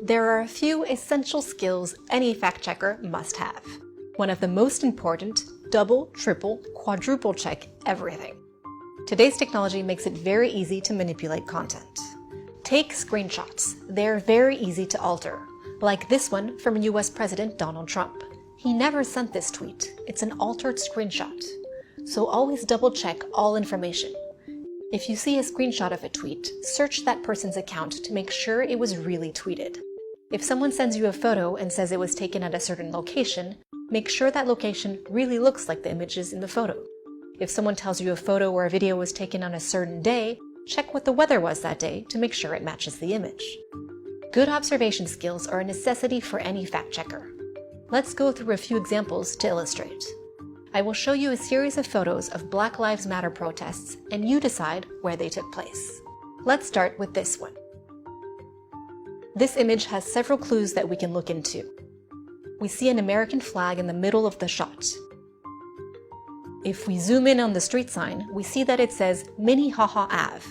There are a few essential skills any fact-checker must have. One of the most important: double, triple, quadruple check everything. Today's technology makes it very easy to manipulate content. Take screenshots. They're very easy to alter, like this one from US President Donald Trump. He never sent this tweet. It's an altered screenshot. So always double-check all information. If you see a screenshot of a tweet, search that person's account to make sure it was really tweeted. If someone sends you a photo and says it was taken at a certain location, make sure that location really looks like the images in the photo. If someone tells you a photo or a video was taken on a certain day, check what the weather was that day to make sure it matches the image. Good observation skills are a necessity for any fact-checker. Let's go through a few examples to illustrate. I will show you a series of photos of Black Lives Matter protests, and you decide where they took place. Let's start with this one. This image has several clues that we can look into. We see an American flag in the middle of the shot. If we zoom in on the street sign, we see that it says Minnehaha Ave.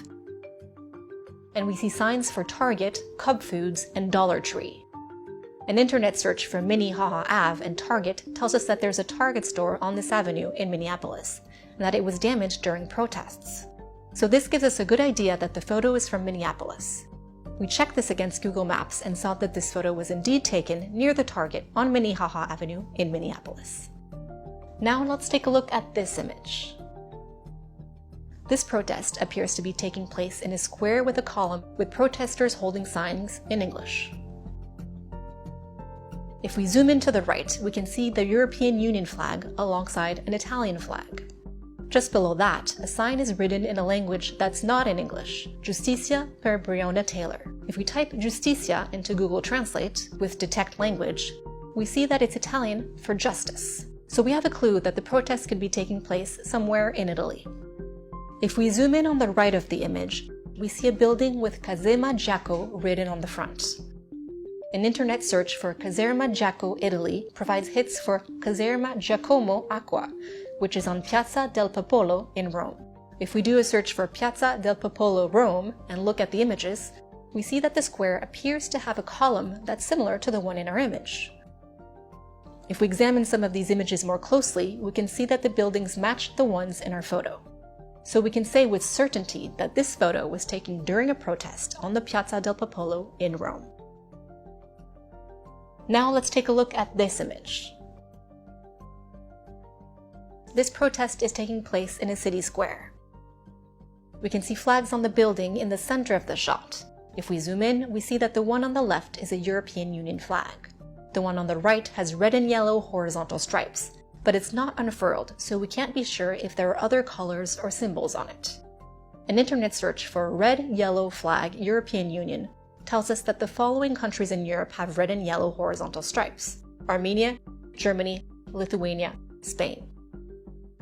And we see signs for Target, Cub Foods, and Dollar Tree. An internet search for Minnehaha Ave and Target tells us that there's a Target store on this avenue in Minneapolis, and that it was damaged during protests. So this gives us a good idea that the photo is from Minneapolis. We checked this against Google Maps and saw that this photo was indeed taken near the Target on Minnehaha Avenue in Minneapolis. Now let's take a look at this image. This protest appears to be taking place in a square with a column with protesters holding signs in English. If we zoom in to the right, we can see the European Union flag alongside an Italian flag. Just below that, a sign is written in a language that's not in English, Justicia per Breonna Taylor. If we type Justicia into Google Translate with detect language, we see that it's Italian for justice. So we have a clue that the protest could be taking place somewhere in Italy. If we zoom in on the right of the image, we see a building with Caserma Giacomo written on the front. An internet search for Caserma Giacomo, Italy provides hits for Caserma Giacomo Acqua, which is on Piazza del Popolo in Rome. If we do a search for Piazza del Popolo, Rome, and look at the images, we see that the square appears to have a column that's similar to the one in our image. If we examine some of these images more closely, we can see that the buildings match the ones in our photo. So we can say with certainty that this photo was taken during a protest on the Piazza del Popolo in Rome. Now let's take a look at this image. This protest is taking place in a city square. We can see flags on the building in the center of the shot. If we zoom in, we see that the one on the left is a European Union flag. The one on the right has red and yellow horizontal stripes, but it's not unfurled, so we can't be sure if there are other colors or symbols on it. An internet search for red, yellow flag European Union tells us that the following countries in Europe have red and yellow horizontal stripes: Armenia, Germany, Lithuania, Spain.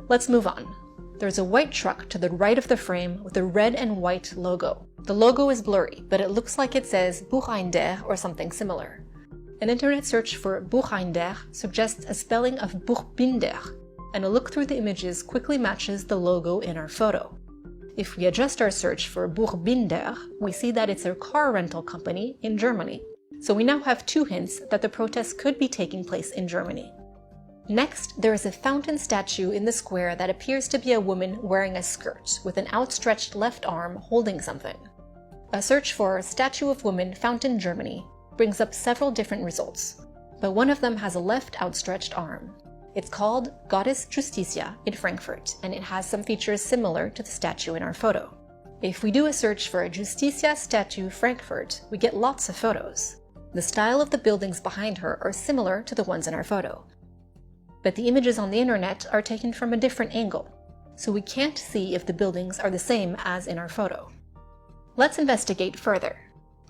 Let's move on. There's a white truck to the right of the frame with a red and white logo. The logo is blurry, but it looks like it says Buchbinder or something similar. An internet search for Buchbinder suggests a spelling of Buchbinder, and a look through the images quickly matches the logo in our photo. If we adjust our search for Buchbinder, we see that it's a car rental company in Germany. So we now have two hints that the protest could be taking place in Germany. Next, there is a fountain statue in the square that appears to be a woman wearing a skirt with an outstretched left arm holding something. A search for Statue of Woman Fountain Germany brings up several different results, but one of them has a left outstretched arm. It's called Goddess Justitia in Frankfurt, and it has some features similar to the statue in our photo. If we do a search for a Justitia statue Frankfurt, we get lots of photos. The style of the buildings behind her are similar to the ones in our photo. But the images on the internet are taken from a different angle, so we can't see if the buildings are the same as in our photo. Let's investigate further.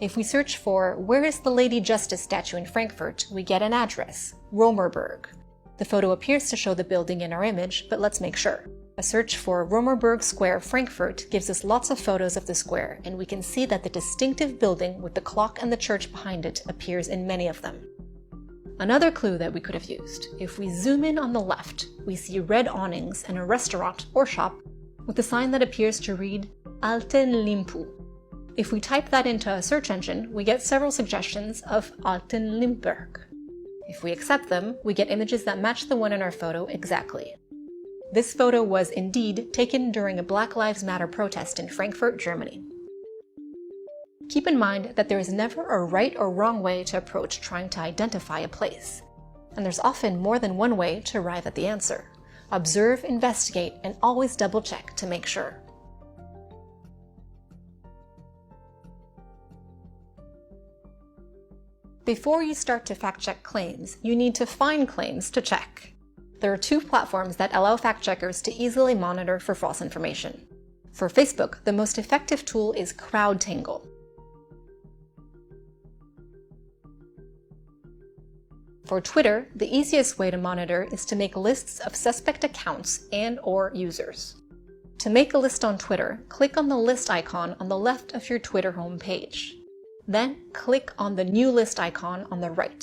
If we search for where is the Lady Justice statue in Frankfurt, we get an address, Romerberg. The photo appears to show the building in our image, but let's make sure. A search for Romerberg Square, Frankfurt gives us lots of photos of the square, and we can see that the distinctive building with the clock and the church behind it appears in many of them. Another clue that we could have used: if we zoom in on the left, we see red awnings and a restaurant or shop with a sign that appears to read Alten Limpu. If we type that into a search engine, we get several suggestions of Alten Limburg. If we accept them, we get images that match the one in our photo exactly. This photo was indeed taken during a Black Lives Matter protest in Frankfurt, Germany. Keep in mind that there is never a right or wrong way to approach trying to identify a place. And there's often more than one way to arrive at the answer. Observe, investigate, and always double-check to make sure. Before you start to fact-check claims, you need to find claims to check. There are two platforms that allow fact-checkers to easily monitor for false information. For Facebook, the most effective tool is CrowdTangle. For Twitter, the easiest way to monitor is to make lists of suspect accounts and/or users. To make a list on Twitter, click on the list icon on the left of your Twitter homepage. Then click on the new list icon on the right.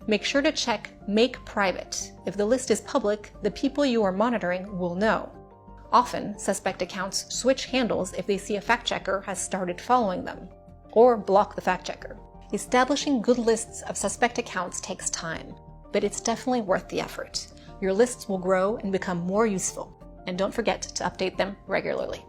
Make sure to check Make Private. If the list is public, the people you are monitoring will know. Often, suspect accounts switch handles if they see a fact-checker has started following them, or block the fact-checker. Establishing good lists of suspect accounts takes time, but it's definitely worth the effort. Your lists will grow and become more useful, and don't forget to update them regularly.